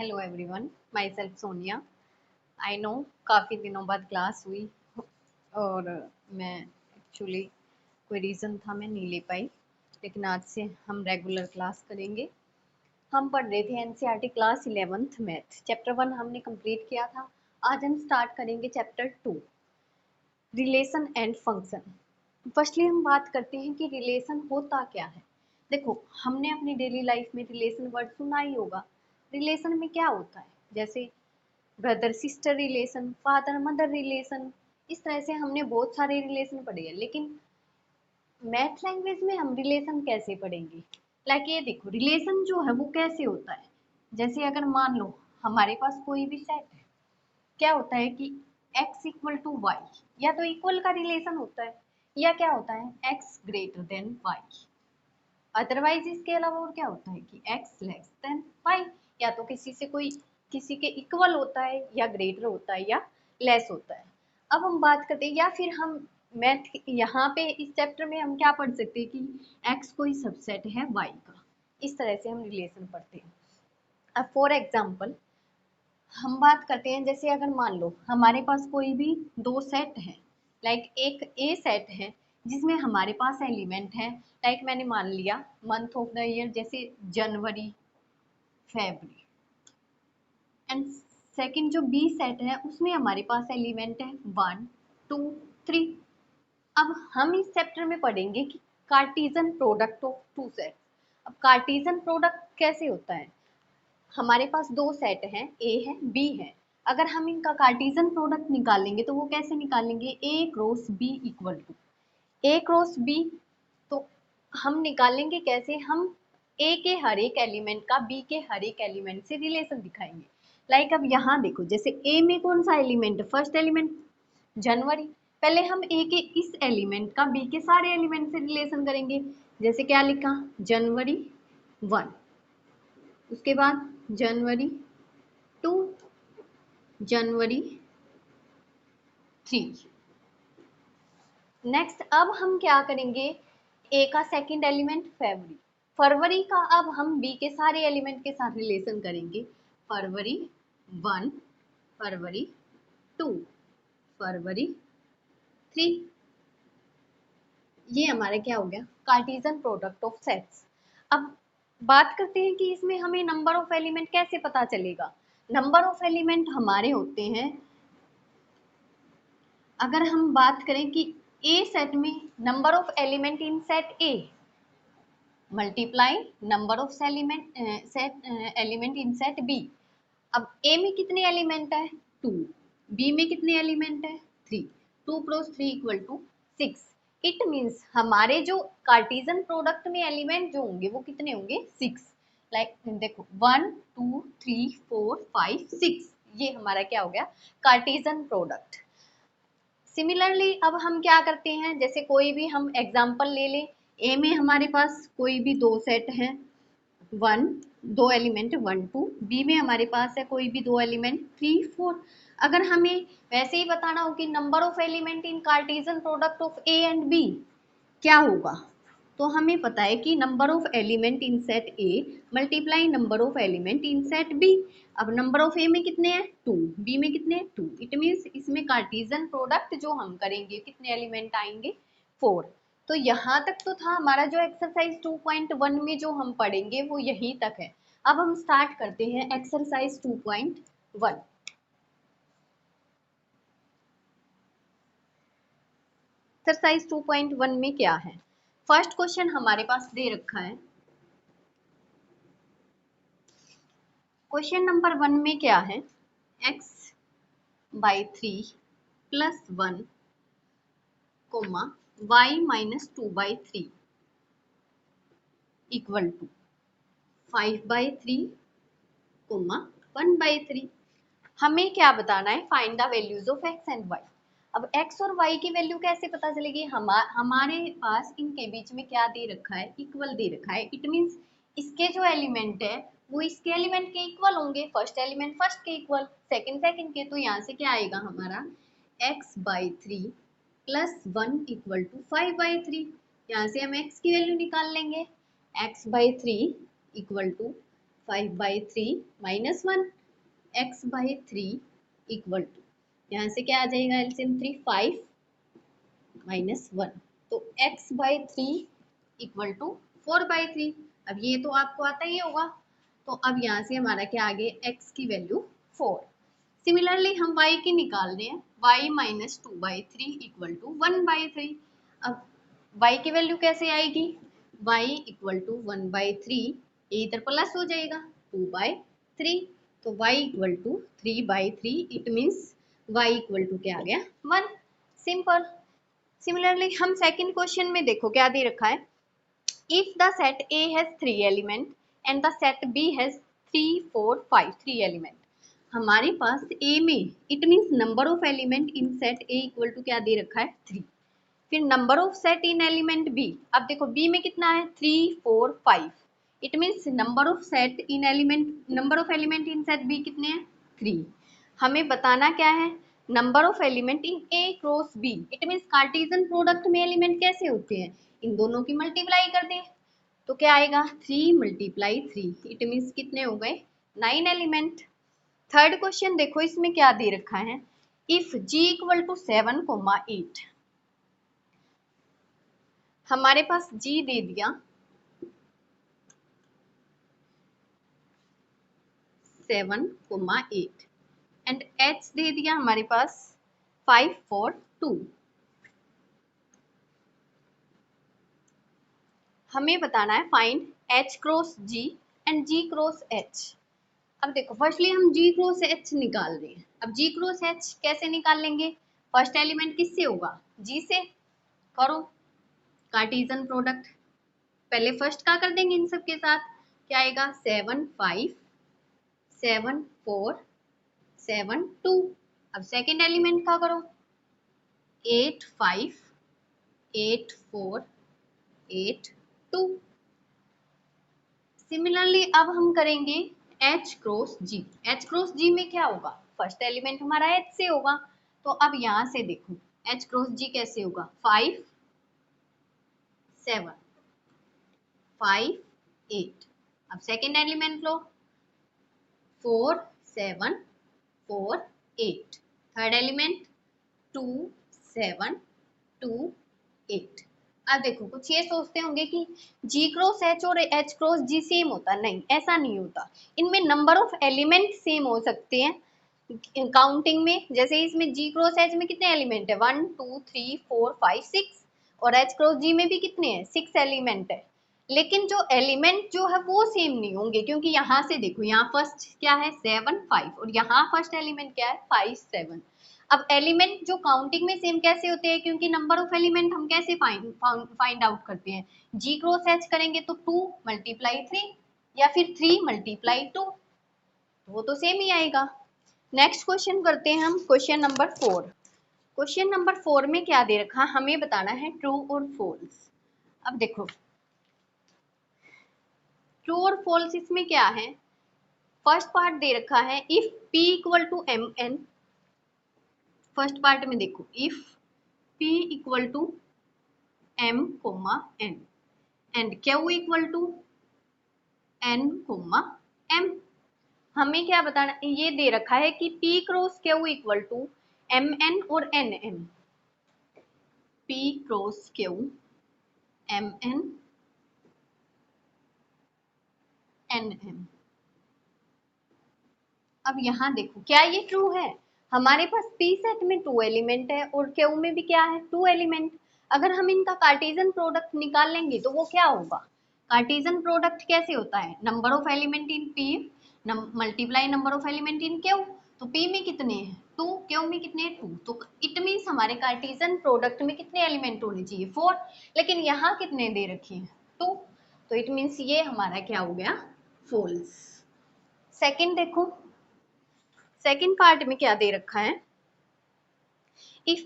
Hello everyone, my self Sonia. I know काफ़ी दिनों बाद क्लास हुई और मैं एक्चुअली कोई रीज़न था मैं नहीं ले पाई, लेकिन आज से हम रेगुलर क्लास करेंगे। हम पढ़ रहे थे NCERT class 11th math, chapter 1 हमने कंप्लीट किया था। आज हम स्टार्ट करेंगे chapter 2, relation and function. Firstly हम बात करते हैं कि रिलेशन होता क्या है। देखो, हमने अपनी डेली लाइफ में रिलेशन वर्ड सुना ही होगा। रिलेशन में क्या होता है, जैसे brother sister relation, father mother relation, इस तरह से हमने बहुत सारे रिलेशन पढ़े हैं। लेकिन मैथ लैंग्वेज में हम रिलेशन कैसे पढ़ेंगे? लाइक ये देखो, रिलेशन जो है वो कैसे होता है। जैसे अगर मान लो हमारे पास कोई भी सेट है, क्या होता है कि x इक्वल टू वाई, या तो इक्वल का रिलेशन होता है या क्या होता है x greater than y। Otherwise इसके अलावा और क्या होता है कि x लेस देन y, या तो किसी से कोई किसी के इक्वल होता है या ग्रेटर होता है या लेस होता है। अब हम बात करते हैं, या फिर हम मैथ यहाँ पे इस चैप्टर में हम क्या पढ़ सकते हैं कि x कोई सबसेट है y का। इस तरह से हम रिलेशन पढ़ते हैं। अब फॉर एग्जाम्पल हम बात करते हैं, जैसे अगर मान लो हमारे पास कोई भी दो सेट है, लाइक एक ए सेट है जिसमें हमारे पास एलिमेंट है, लाइक मैंने मान लिया मंथ ऑफ द ईयर जैसे जनवरी फरवरी, एंड सेकंड जो बी सेट है उसमें हमारे पास एलिमेंट है 1 2 3। अब हम इस चैप्टर में पढ़ेंगे कि Cartesian product of two set. अब कार्टेशियन प्रोडक्ट कैसे होता है, हमारे पास दो सेट हैं, ए है बी है। अगर हम इनका कार्टेशियन प्रोडक्ट निकालेंगे तो वो कैसे निकालेंगे, A cross B equal to A cross B. तो हम निकालेंगे कैसे, हम ए के हर एक एलिमेंट का बी के हर एक एलिमेंट से रिलेशन दिखाएंगे। लाइक अब यहाँ देखो, जैसे ए में कौन सा एलिमेंट है, फर्स्ट एलिमेंट जनवरी। पहले हम ए के इस एलिमेंट का बी के सारे एलिमेंट से रिलेशन करेंगे। जैसे क्या लिखा, जनवरी 1, उसके बाद जनवरी 2, जनवरी 3। नेक्स्ट अब हम क्या करेंगे, ए का सेकंड एलिमेंट फरवरी, फरवरी का अब हम बी के सारे एलिमेंट के साथ रिलेशन करेंगे। फरवरी 1, फरवरी 2, फरवरी 3। ये हमारा क्या हो गया, कार्टेशियन प्रोडक्ट ऑफ सेट्स। अब बात करते हैं कि इसमें हमें नंबर ऑफ एलिमेंट कैसे पता चलेगा। नंबर ऑफ एलिमेंट हमारे होते हैं, अगर हम बात करें कि ए सेट में number of element in set A multiply number of element set element in set B. अब ए में कितने एलिमेंट है 2, बी में कितने एलिमेंट है 3, 2 cross 3 equal to 6। It means हमारे जो कार्टेशियन प्रोडक्ट में एलिमेंट जो होंगे वो कितने होंगे 6। लाइक देखो 1 2 3 4 5 6, ये हमारा क्या हो गया कार्टेशियन प्रोडक्ट। सिमिलरली अब हम क्या करते हैं, जैसे कोई भी हम एग्जांपल ले लें, ए में हमारे पास कोई भी दो सेट हैं, वन दो एलिमेंट 1 2, बी में हमारे पास है कोई भी दो एलिमेंट 3 4। अगर हमें वैसे ही बताना हो कि number of element in Cartesian product of A and B क्या होगा, तो हमें पता है कि number of element in set A multiply number of element in set B. अब नंबर ऑफ ए में कितने हैं 2, बी में कितने हैं 2। इट मीन्स इसमें कार्टेशियन प्रोडक्ट जो हम करेंगे कितने एलिमेंट आएंगे 4। तो यहाँ तक तो था हमारा जो एक्सरसाइज 2.1 में जो हम पढ़ेंगे वो यहीं तक है। अब हम स्टार्ट करते हैं एक्सरसाइज 2.1। एक्सरसाइज 2.1 में क्या है, फर्स्ट क्वेश्चन हमारे पास दे रखा है। क्वेश्चन नंबर 1 में क्या है, x by 3 plus 1 comma y minus 2 by 3 equal to 5 by 3 comma 1 by 3। हमें क्या बताना है, find the values of x and y। अब x और y की वैल्यू कैसे पता चलेगी, हमारे पास इनके बीच में क्या दे रखा है, इक्वल दे रखा है। इट मीन्स इसके जो एलिमेंट है वो इसके एलिमेंट के इक्वल होंगे, फर्स्ट एलिमेंट फर्स्ट के इक्वल, सेकंड सेकंड के। तो यहाँ से क्या आएगा हमारा x by 3 plus 1 equal to 5 by 3। यहाँ से हम x की वैल्यू निकाल लेंगे, x by 3 equal to 5/3 minus 1, x/3 equal to, यहाँ से क्या आ जाएगा एलसीएम 3, 5 माइनस 1, तो x/3 इक्वल टू 4/3। अब ये तो आपको आता ही होगा, तो अब यहाँ से हमारा क्या आ गया, x की वैल्यू 4। सिमिलरली हम y की निकाल रहे हैं, y माइनस 2/3 इक्वल टू 1/3। अब y की वैल्यू कैसे आएगी, y इक्वल टू 1/3, ये इधर प्लस हो जाएगा 2/3, तो y equal to 3/3, it means y equal to क्या आ गया 1। सिंपल। सिमिलरली हम सेकंड क्वेश्चन में देखो क्या दे रखा है, if the set A has 3 element and the set B has 3 4 5 3 element. हमारे पास A में it means number of element in set A equal to क्या दे रखा है 3, फिर number of set in element B, अब देखो B में कितना है 3 4 5, it means number of set in element, number of element in set B कितने हैं 3। हमें बताना क्या है, number of element in A cross B, it means Cartesian product में एलिमेंट कैसे होते हैं, इन दोनों की मल्टीप्लाई कर दे, तो क्या आएगा 3 × 3, इट मींस कितने हो गए 9 एलिमेंट। थर्ड क्वेश्चन देखो इसमें क्या दे रखा है, इफ G इक्वल टू 7, 8, हमारे पास G दे दिया 7, 8 एंड H दे दिया हमारे पास 5 4 2। हमें बताना है find H cross G and G cross H। अब देखो फर्स्टली हम G क्रॉस H निकाल रहे हैं, अब G क्रॉस H कैसे निकाल लेंगे, फर्स्ट एलिमेंट किससे होगा G से, करो कार्टेशियन प्रोडक्ट, पहले फर्स्ट का कर देंगे इन सब के साथ, क्या आएगा 7 5 7 4 7 2। अब सेकेंड एलिमेंट का करो 8 5 8 4 8 2। सिमिलरली अब हम करेंगे H cross G, H cross G में क्या होगा, फर्स्ट एलिमेंट हमारा H से होगा, तो अब यहां से देखो H क्रॉस G कैसे होगा 5 7 5 8। अब सेकेंड एलिमेंट लो 4 7 4 8, थर्ड एलिमेंट 2 7 2 8। अब देखो कुछ ये सोचते होंगे कि G क्रॉस H और H क्रॉस G सेम होता, नहीं ऐसा नहीं होता, इनमें नंबर ऑफ एलिमेंट सेम हो सकते हैं काउंटिंग में, जैसे इसमें G क्रॉस H में कितने एलिमेंट है 1 2 3 4 5 6, और H क्रॉस G में भी कितने हैं 6 एलिमेंट है, लेकिन जो एलिमेंट जो है वो सेम नहीं होंगे, क्योंकि यहाँ से देखो यहाँ फर्स्ट क्या है 7 5 और यहाँ फर्स्ट एलिमेंट क्या है 5 7। अब एलिमेंट जो काउंटिंग में सेम कैसे होते हैं, क्योंकि नंबर ऑफ एलिमेंट हम कैसे फाइंड आउट करते हैं, G क्रॉस H करेंगे तो 2 × 3 या फिर 3 × 2, वो तो सेम ही आएगा। नेक्स्ट क्वेश्चन करते हैं हम, क्वेश्चन नंबर 4। क्वेश्चन नंबर 4 में क्या दे रखा, हमें बताना है ट्रू और फॉल्स। अब देखो ट्रू और फॉल्स इसमें क्या है, फर्स्ट पार्ट दे रखा है if P equal to MN, first part में देखो if P equal to M, N and Q equal to N, M। हमें क्या बताना, ये दे रखा है कि P cross Q equal to MN और NN, P cross Q MN NM। अब यहाँ देखो क्या ये ट्रू है, हमारे पास P सेट में 2 एलिमेंट है और Q में भी क्या है 2 एलिमेंट, अगर हम इनका कार्टेशियन प्रोडक्ट निकाल लेंगे तो वो क्या होगा, कार्टेशियन प्रोडक्ट कैसे होता है, number of element in P multiply number of element in Q, तो P में कितने हैं 2, Q में कितने हैं 2, तो इट मीन्स हमारे कार्टेशियन प्रोडक्ट में कितने एलिमेंट होने चाहिए 4, लेकिन यहाँ कितने दे रखे हैं 2, तो इट मीन्स ये हमारा क्या हो गया फॉल्स। सेकंड देखो, सेकंड पार्ट में क्या दे रखा है, if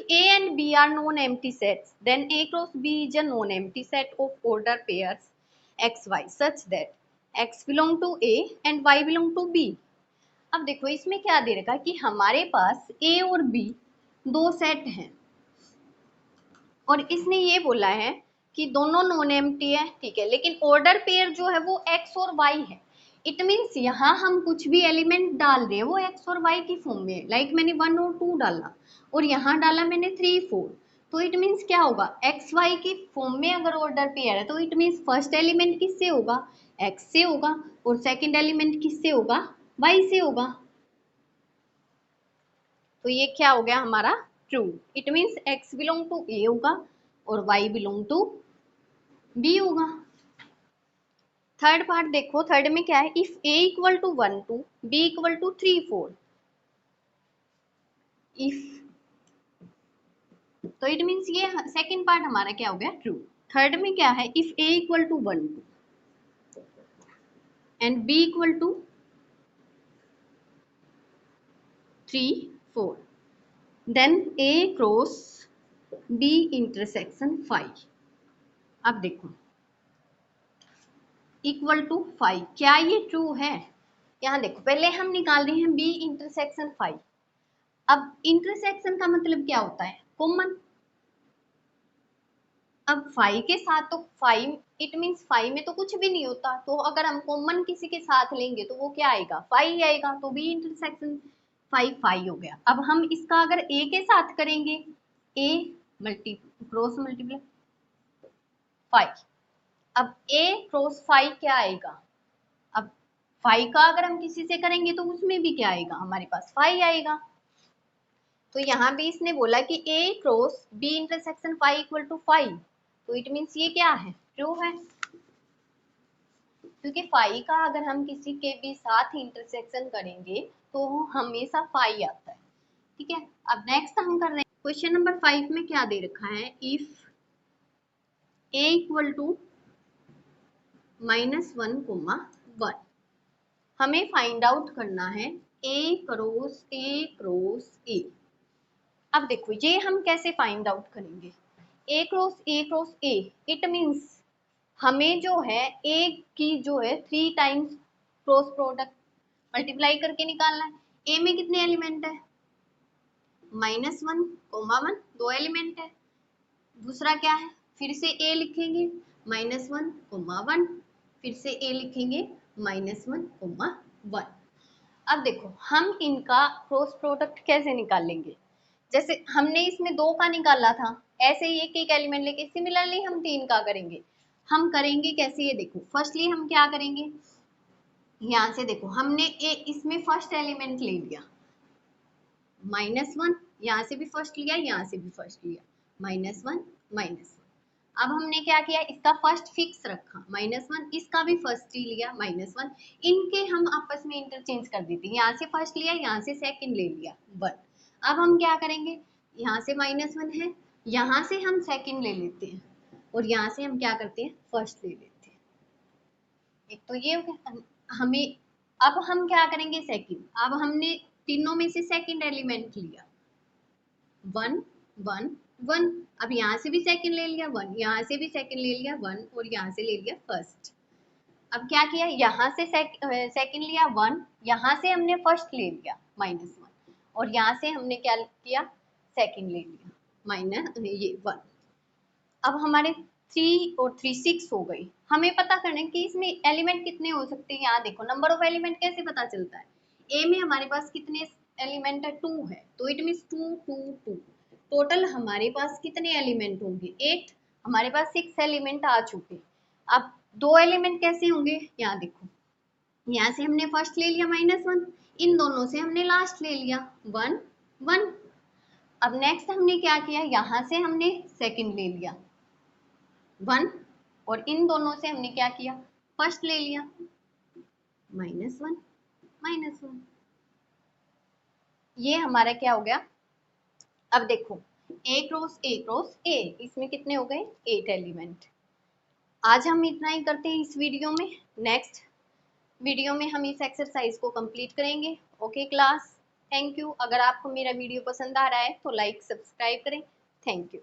A and B are non-empty sets, then A cross B is a non-empty set of order pairs x y such that x belong to A and y belong to B। अब देखो इसमें क्या दे रखा है कि हमारे पास A और B दो सेट हैं और इसने ये बोला है कि दोनों नॉन एम्प्टी है, ठीक है, लेकिन ऑर्डर पेयर जो है वो x और y है। इट मीन्स यहाँ हम कुछ भी एलिमेंट डाल रहे हैं वो x और y की फॉर्म में है। लाइक मैंने 1 और 2 डाला और यहाँ डाला मैंने 3 4, तो इट मीन्स क्या होगा, एक्स वाई की फॉर्म में अगर ऑर्डर पेयर है तो इट मीन्स फर्स्ट एलिमेंट किससे होगा, एक्स से होगा, और सेकंड एलिमेंट किससे होगा, वाई से होगा। तो ये क्या हो गया हमारा true. It means X belong to A होगा और वाई बिलोंग टू बी होगा। थर्ड पार्ट देखो, थर्ड में क्या है, if A equal to 1 2 B equal to 3 4, if, तो इट मीन्स ये सेकंड पार्ट हमारा क्या हो गया ट्रू। थर्ड में क्या है, if A equal to 1 2 and B equal to 3 4, then A cross B intersection 5। अब देखो इक्वल टू 5, क्या ये ट्रू है। यहाँ देखो पहले हम निकाल रहे हैं बी इंटरसेक्शन 5। अब इंटरसेक्शन का मतलब क्या होता है, कॉमन। अब 5 के साथ तो 5, इट मीन्स 5 में तो कुछ भी नहीं होता, तो अगर हम कॉमन किसी के साथ लेंगे तो वो क्या आएगा, 5 आएगा। तो बी इंटरसेक्शन 5 5 हो गया। अब हम इसका अगर ए के साथ करेंगे, ए मल्टी क्रॉस मल्टीप्लाई 5, अब ए क्रॉस 5 क्या आएगा, अब 5 का अगर हम किसी से करेंगे तो उसमें भी क्या आएगा, हमारे पास 5 आएगा। तो यहाँ भी इसने बोला कि a cross b intersection 5 equal to 5, तो इट मीन्स ये क्या है, ट्रू है, क्योंकि 5 का अगर हम किसी के भी साथ इंटरसेक्शन करेंगे तो हमेशा 5 आता है, ठीक है। अब नेक्स्ट हम कर रहे हैं क्वेश्चन नंबर 5 में क्या दे रखा है, इफ a इक्वल टू -1, 1, हमें फाइंड आउट करना है a क्रॉस a। अब देखो ये हम कैसे फाइंड आउट करेंगे, ए क्रॉस ए, इट मीन्स हमें जो है ए की जो है 3 टाइम्स क्रॉस प्रोडक्ट मल्टीप्लाई करके निकालना है। ए में कितने एलिमेंट है, -1, 1, 2 एलिमेंट है। दूसरा क्या है, फिर से ए लिखेंगे -1, 1, फिर से ए लिखेंगे -1, 1। अब देखो हम इनका क्रॉस प्रोडक्ट कैसे निकालेंगे, जैसे हमने इसमें 2 का निकाला था, ऐसे ही एक एक एलिमेंट लेके सिमिलरली हम 3 का करेंगे। हम करेंगे कैसे, ये देखो फर्स्टली हम क्या करेंगे, यहाँ से देखो हमने इसमें फर्स्ट एलिमेंट ले लिया -1, यहाँ से भी फर्स्ट लिया, यहाँ से भी फर्स्ट लिया -1, -1। अब हमने क्या किया, इसका फर्स्ट फिक्स रखा -1, इसका भी फर्स्ट ही लिया -1, इनके हम आपस में इंटरचेंज कर देते हैं, यहाँ से फर्स्ट लिया, यहाँ से सेकंड ले लिया 1। अब हम क्या करेंगे, यहाँ से -1 है, यहाँ से हम सेकंड ले लेते हैं और यहाँ से हम क्या करते हैं, फर्स्ट ले लेते हैं। एक तो ये हो गया, हमें अब हम क्या करेंगे सेकंड, अब हमने तीनों में से सेकंड एलिमेंट लिया 1 1 1, अब यहाँ से भी सेकंड ले लिया 1, यहाँ से भी सेकंड ले लिया 1 और यहाँ से ले लिया फर्स्ट। अब क्या किया, यहाँ से सेकंड लिया 1, यहाँ से हमने फर्स्ट ले लिया -1 और यहाँ से हमने क्या किया, सेकंड ले लिया ये 1। अब हमारे 3 और 3 6 हो गई। हमें पता करना है कि इसमें एलिमेंट कितने हो सकते हैं। यहाँ देखो नंबर ऑफ एलिमेंट कैसे पता चलता है, ए में हमारे पास कितने एलिमेंट है, 2 है, तो इट मीन्स 2 2 2, टोटल हमारे पास कितने एलिमेंट होंगे, 8। हमारे पास 6 एलिमेंट आ चुके। अब 2 एलिमेंट कैसे होंगे, यहाँ देखो, यहाँ से हमने फर्स्ट ले लिया -1, इन दोनों से हमने लास्ट ले लिया 1 1। अब नेक्स्ट हमने क्या किया, यहाँ से हमने सेकंड ले लिया 1 और इन दोनों से हमने क्या किया, फर्स्ट ले लिया -1 -1। ये हमारा क्या हो गया। अब देखो ए क्रॉस ए, इसमें कितने हो गए, 8 एलिमेंट। आज हम इतना ही करते हैं इस वीडियो में। नेक्स्ट वीडियो में हम इस एक्सरसाइज को कंप्लीट करेंगे। Okay class, thank you. अगर आपको मेरा वीडियो पसंद आ रहा है तो लाइक सब्सक्राइब करें। Thank you.